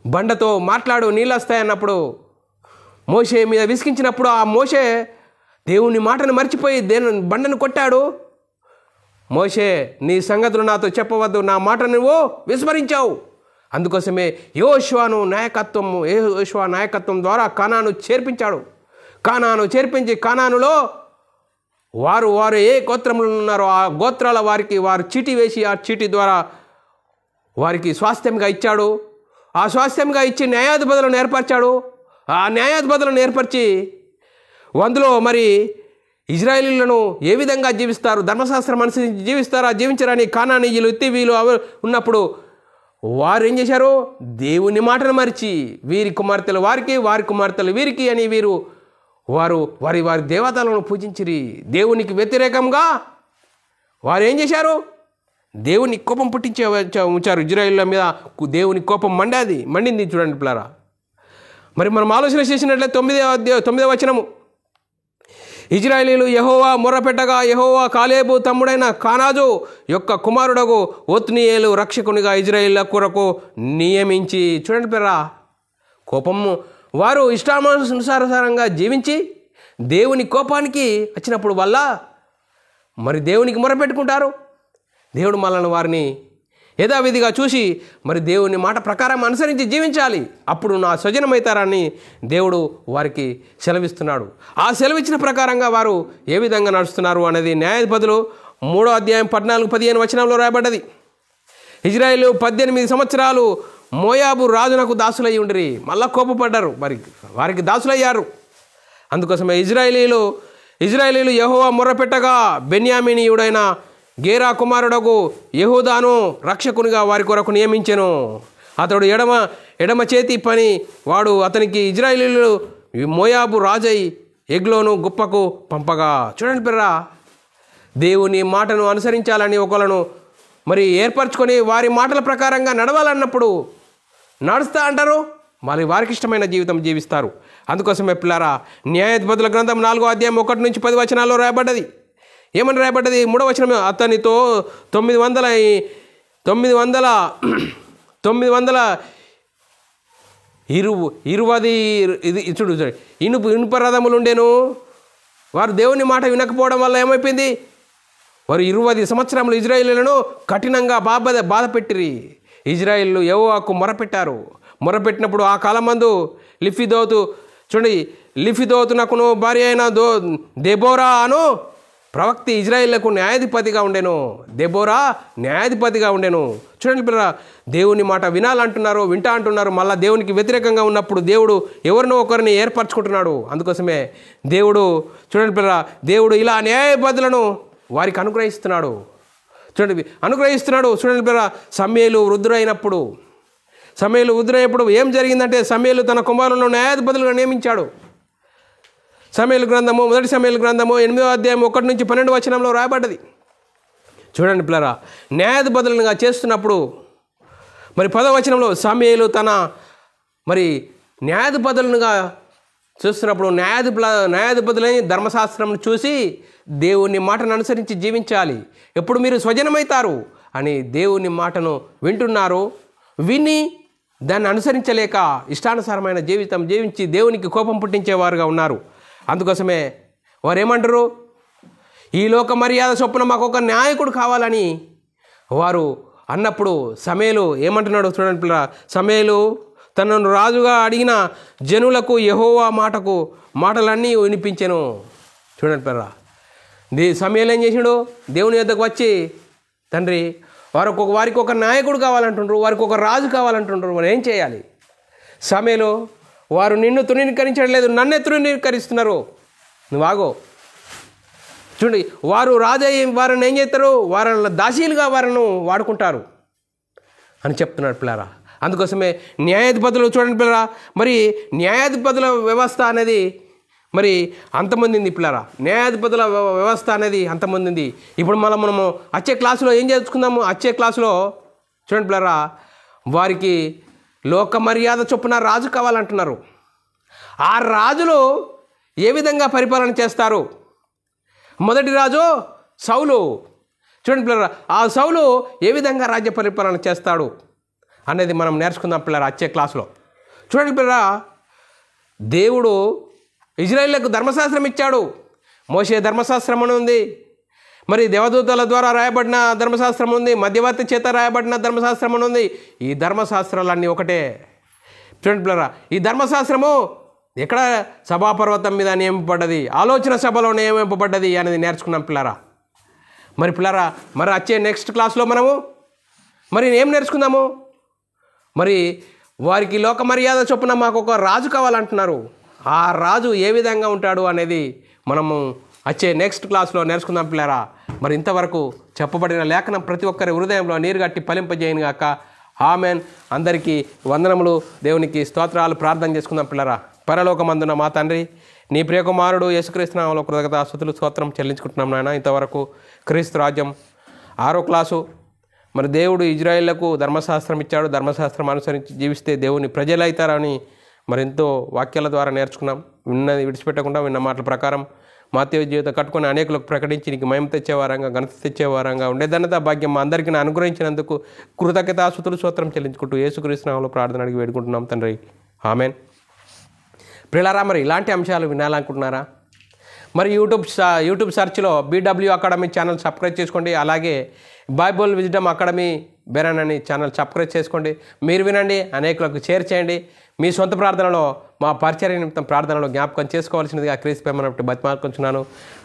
బండతో మాట్లాడు నీళ్ళు వస్తాయన్నప్పుడు మోషే మీద విసిగించినప్పుడు ఆ మోషే దేవుని మాటను మర్చిపోయి బండను కొట్టాడు. మోషే నీ సంగతులు నాతో చెప్పవద్దు, నా మాట నువ్వు విస్మరించావు. అందుకోసమే యెహోషువ నాయకత్వం ద్వారా కానాను చేర్పించి కానానులో వారు ఏ గోత్రములు ఉన్నారో ఆ గోత్రాల వారికి వారు చీటీ వేసి ఆ చీటీ ద్వారా వారికి స్వాస్థ్యంగా ఇచ్చాడు. ఆ స్వాస్థ్యంగా ఇచ్చి న్యాయాధిపతులను ఏర్పరిచాడు. ఆ న్యాయాధిపతులను ఏర్పరిచి అందులో మరి ఇజ్రాయేలీలను ఏ విధంగా జీవిస్తారు, ధర్మశాస్త్రం అనుసరించి జీవిస్తారా జీవించరని కానానీయులు, హిత్తీయులు ఉన్నప్పుడు వారు ఏం చేశారు? దేవుని మాటను మరిచి వీరి కుమార్తెలు వారికి, వారి కుమార్తెలు వీరికి అని వారు వారి దేవతలను పూజించిరి. దేవునికి వ్యతిరేకంగా వారు ఏం చేశారు? దేవుని కోపం ఉంచారు. ఇజ్రాయేళ్ల మీద దేవుని కోపం మండింది. చూడండి పిల్లరా, మరి మనం ఆలోచన చేసినట్లయితే 9వ వచనము, ఇజ్రాయేలీలు యెహోవా మొర్రపెట్టగా యెహోవా కాలేబు తమ్ముడైన కానాజు యొక్క కుమారుడగు ఒత్నీయేలు రక్షకునిగా ఇజ్రాయేళ్ల కొరకు నియమించి. చూడండి పిల్లరా, కోపము వారు ఇష్టానుసారంగా జీవించి దేవుని కోపానికి వచ్చినప్పుడు వల్ల మరి దేవునికి మొరపెట్టుకుంటారు. దేవుడు మనల్ని వారిని యథావిధిగా చూసి మరి దేవుని మాట ప్రకారం అనుసరించి జీవించాలి, అప్పుడు నా స్వజనమవుతారని దేవుడు వారికి సెలవిస్తున్నాడు. ఆ సెలవిచ్చిన ప్రకారంగా వారు ఏ విధంగా నడుస్తున్నారు అనేది న్యాయాధిపతులు 3వ అధ్యాయం 14-15 వచనంలో రాయబడ్డది. ఇజ్రాయేలు 18 సంవత్సరాలు మోయాబు రాజునకు దాసులయ్యి ఉండిరి. మళ్ళా కోపపడ్డారు, మరి వారికి దాసులయ్యారు. అందుకోసమే ఇజ్రాయేలీలు యెహోవా మొర్రపెట్టగా బెన్యామీనీయుడైన గేరా కుమారుడకు యెహూదాను రక్షకునిగా వారి కొరకు నియమించెను. అతడు ఎడమ చేతి పని వాడు. అతనికి ఇజ్రాయేలీలు మోయాబు రాజై ఎగ్లోను గుప్పకు పంపగా. చూడండి పిల్లరా, దేవుని మాటను అనుసరించాలని ఒకళ్ళను మరి ఏర్పరచుకొని వారి మాటల ప్రకారంగా నడవాలన్నప్పుడు నడుస్తా అంటారు, మరి వారికి ఇష్టమైన జీవితం జీవిస్తారు. అందుకోసమే పిల్లారా, న్యాయాధిపతుల గ్రంథం 4వ అధ్యాయం 1 నుంచి 10 వచనాల్లో రాయబడ్డది. ఏమని రాయబడ్డది? 3వ వచనం, అతనితో 920 చూడు ఇనుప రథములు ఉండేను. వారు దేవుని మాట వినకపోవడం వల్ల ఏమైపోయింది? వారు 20 సంవత్సరములు ఇజ్రాయేలీలను కఠినంగా బాధపెట్టిరి. ఇజ్రాయేలు యెహోవాకు మొరపెట్టారు. మొరపెట్టినప్పుడు ఆ కాలం మందు లిఫిదోతునకును భార్య అయిన దెబోరా అను ప్రవక్తి ఇజ్రాయేళ్లకు న్యాయాధిపతిగా ఉండెను. దెబోరా న్యాయాధిపతిగా ఉండెను. చూడండి పిల్లరా, దేవుని మాట వినాలంటున్నారు, వింటా అంటున్నారు. మళ్ళీ దేవునికి వ్యతిరేకంగా ఉన్నప్పుడు దేవుడు ఎవరినో ఒకరిని ఏర్పరచుకుంటున్నాడు. అందుకోసమే దేవుడు చూడండి పిల్లరా, దేవుడు ఇలా న్యాయాధిపతులను వారికి అనుగ్రహిస్తున్నాడు. చూడండి చూడండి పిల్లరా, సమూయేలు వృద్ధుడైనప్పుడు ఏం జరిగిందంటే, సమూయేలు తన కుమారులను న్యాయాధిపతులుగా నియమించాడు. సమూయేలు గ్రంథము 1 సమూయేలు గ్రంథము 8వ అధ్యాయం 1 నుంచి 12 వచనంలో రాయబడ్డది. చూడండి పిల్లరా, న్యాయాధిపతులుగా చేస్తున్నప్పుడు మరి 10వ వచనంలో సమూయేలు తన మరి న్యాయాధిపతులుగా చూస్తున్నప్పుడు న్యాయాధిపతులని ధర్మశాస్త్రం చూసి దేవుని మాటను అనుసరించి జీవించాలి. ఎప్పుడు మీరు స్వజనమవుతారు అని దేవుని మాటను వింటున్నారు, విని దాన్ని అనుసరించలేక ఇష్టానుసారమైన జీవితం జీవించి దేవునికి కోపం పుట్టించేవారుగా ఉన్నారు. అందుకోసమే వారు ఏమంటారు? ఈ లోక మర్యాద చొప్పున మాకు ఒక నాయకుడు కావాలని వారు అన్నప్పుడు సమూయేలు ఏమంటున్నాడు? చూడండి పిల్ల, సమూయేలు తనను రాజుగా అడిగిన జనులకు యెహోవా మాటలన్నీ వినిపించెను. చూడండి పిల్ల, సమూయేలు ఏం చేసాడు? దేవుని యొద్దకు వచ్చి, తండ్రి వారికి ఒక నాయకుడు కావాలంటుండ్రు, వారికి ఒక రాజు కావాలంటుండ్రు, మరి ఏం చేయాలి? సమూయేలు, వారు నిన్ను తృణీకరించడం లేదు, నన్నే తృణీకరిస్తున్నారు, నువ్వు ఆగో. చూడండి, వారు రాజయ్య వారిని ఏం చేస్తారు? వారిని దాసీలుగా వారిని వాడుకుంటారు అని చెప్తున్నాడు పిల్లారా. అందుకోసమే న్యాయాధిపతులు చూడండి పిల్లరా, మరి న్యాయాధిపతుల వ్యవస్థ అనేది మరి అంతమందింది పిల్లరా. న్యాయాధిపతుల వ్యవస్థ అనేది అంతమందింది. ఇప్పుడు మనము వచ్చే క్లాసులో ఏం చేసుకుందాము? వచ్చే క్లాసులో చూడండి పిల్లరా, వారికి లోక మర్యాద చొప్పున రాజు కావాలంటున్నారు. ఆ రాజులు ఏ విధంగా పరిపాలన చేస్తారు? మొదటి రాజు సౌలు. చూడండి పిల్లరా, ఆ సౌలు ఏ విధంగా రాజ్య పరిపాలన చేస్తాడు అనేది మనం నేర్చుకుందాం పిల్లరా వచ్చే క్లాసులో. చూడండి పిల్లరా, దేవుడు ఇజ్రాయేలులకు ధర్మశాస్త్రం ఇచ్చాడు. మోషే ధర్మశాస్త్రం అని ఉంది, మరి దేవదూతల ద్వారా రాయబడిన ధర్మశాస్త్రం ఉంది, మధ్యవర్తి చేత రాయబడిన ధర్మశాస్త్రం అని ఉంది. ఈ ధర్మశాస్త్రాలన్నీ ఒకటే. చూడండి పిల్లరా, ఈ ధర్మశాస్త్రము ఎక్కడ? సభాపర్వతం మీద నియమింపబడ్డది, ఆలోచన సభలో నియమింపబడ్డది అనేది నేర్చుకున్నాం పిల్లరా. మరి పిల్లరా, మరి వచ్చే నెక్స్ట్ క్లాస్లో మనము మరి ఏం నేర్చుకుందాము? మరి వారికి లోక మర్యాద చొప్పున మాకు ఒక రాజు కావాలంటున్నారు. ఆ రాజు ఏ విధంగా ఉంటాడు అనేది మనము వచ్చే నెక్స్ట్ క్లాస్లో నేర్చుకుందాం పిల్లరా. మరి ఇంతవరకు చెప్పబడిన లేఖనం ప్రతి ఒక్కరి హృదయంలో నీరు గట్టి ఫలింపజేయను గాక. ఆమెన్. అందరికీ వందనములు, దేవునికి స్తోత్రాలు. ప్రార్థన చేసుకుందాం పిల్లరా. పరలోకమందున మా తండ్రి, నీ ప్రియకుమారుడు యేసుక్రీస్తు నామములో కృతజ్ఞతాస్తుతులు స్తోత్రం చెల్లించుకుంటున్నాం నాయన. ఇంతవరకు క్రీస్తు రాజ్యం 6వ క్లాసు. మరి దేవుడు ఇజ్రాయేళ్లకు ధర్మశాస్త్రం ఇచ్చాడు, ధర్మశాస్త్రం అనుసరించి జీవిస్తే దేవుని ప్రజలవుతారని మరి ఎంతో వాక్యాల ద్వారా నేర్చుకున్నాం. విన్నది విడిచిపెట్టకుండా విన్న మాటల ప్రకారం మాతేవి జీవితం కట్టుకుని అనేకులకు ప్రకటించి నీకు మహిమ తెచ్చేవారంగా, ఘనత తెచ్చేవారంగా ఉండే ధన్యత భాగ్యం మా అందరికీ అనుగ్రహించినందుకు కృతజ్ఞతాస్తుతులు స్తోత్రం చెల్లించుకుంటూ యేసుక్రీస్తు నామములో ప్రార్థన అడిగి వేడుకుంటున్నాం తండ్రి. ఆమెన్. ప్రియులారా, మరి ఇలాంటి అంశాలు వినాలనుకుంటున్నారా? మరి యూట్యూబ్ సెర్చ్లో BW అకాడమీ ఛానల్ సబ్స్క్రైబ్ చేసుకోండి. అలాగే బైబుల్ విజ్డమ్ అకాడమీ బెరన్ అని ఛానల్ సబ్స్క్రైబ్ చేసుకోండి. మీరు వినండి, అనేకులకు షేర్ చేయండి. మీ సొంత ప్రార్థనలో మా పరిచర్య నిమిత్తం ప్రార్థనలో జ్ఞాపకం చేసుకోవాల్సినదిగా క్రీస్తు ప్రేమను బతిమాలుకుంటున్నాను.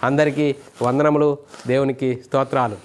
అందరికీ వందనములు, దేవునికి స్తోత్రాలు.